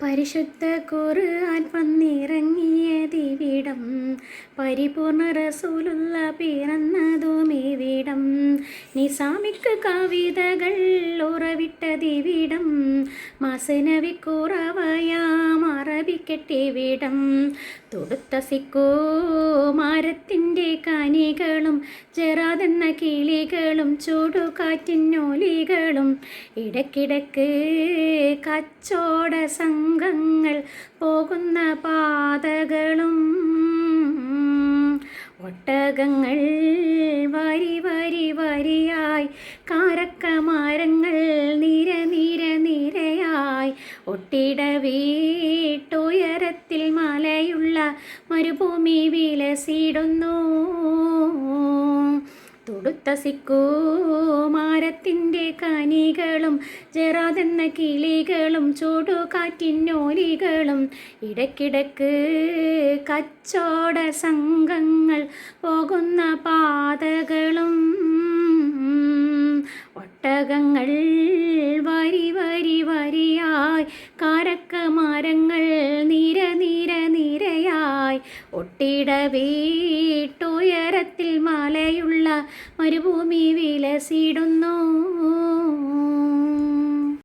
പരിശുദ്ധ ഖുർആൻ വന്നിറങ്ങിയതിവിടം, പരിപൂർണ റസൂലുള്ള പിറന്നതുമിവിടം, നിസാമിക്ക് കവിതകൾ ഉറവിട്ടതിവിടം, മസനവിക്കുറവയാം അറബിക്കെട്ടിവിടം, തൊടുത്ത സിക്കോ മരത്തിൻ്റെ കനികളും ജറാതെന്ന കിളികളും ചൂടുകാറ്റിനൊലികളും ഇടയ്ക്കിടയ്ക്ക് കച്ചോട സംഘങ്ങൾ പോകുന്ന പാതകളും ഒട്ടകങ്ങൾ വരി വരി വരിയായി, കാരക്കമരങ്ങൾ നിര നിര നിരയായി, ഒട്ടിട വീട്ടുയരത്തിൽ മലയുള്ള മരുഭൂമി വിലസിടുന്നു. തൊടുത്ത സിക്കോ മരത്തിൻ്റെ കനികളും ജറാതെന്ന കിളികളും ചൂടുകാറ്റിനോലികളും ഇടയ്ക്കിടയ്ക്ക് കച്ചോട സംഘങ്ങൾ പോകുന്ന പാതകളും ഒട്ടകങ്ങൾ വരി വരി വരിയായി, കാരക്കമരങ്ങൾ നിര നിര നിരയായി, ഒട്ടിട വീട്ടുയരത്തിൽ മലയുള്ള മരുഭൂമി വിലസിടുന്നു.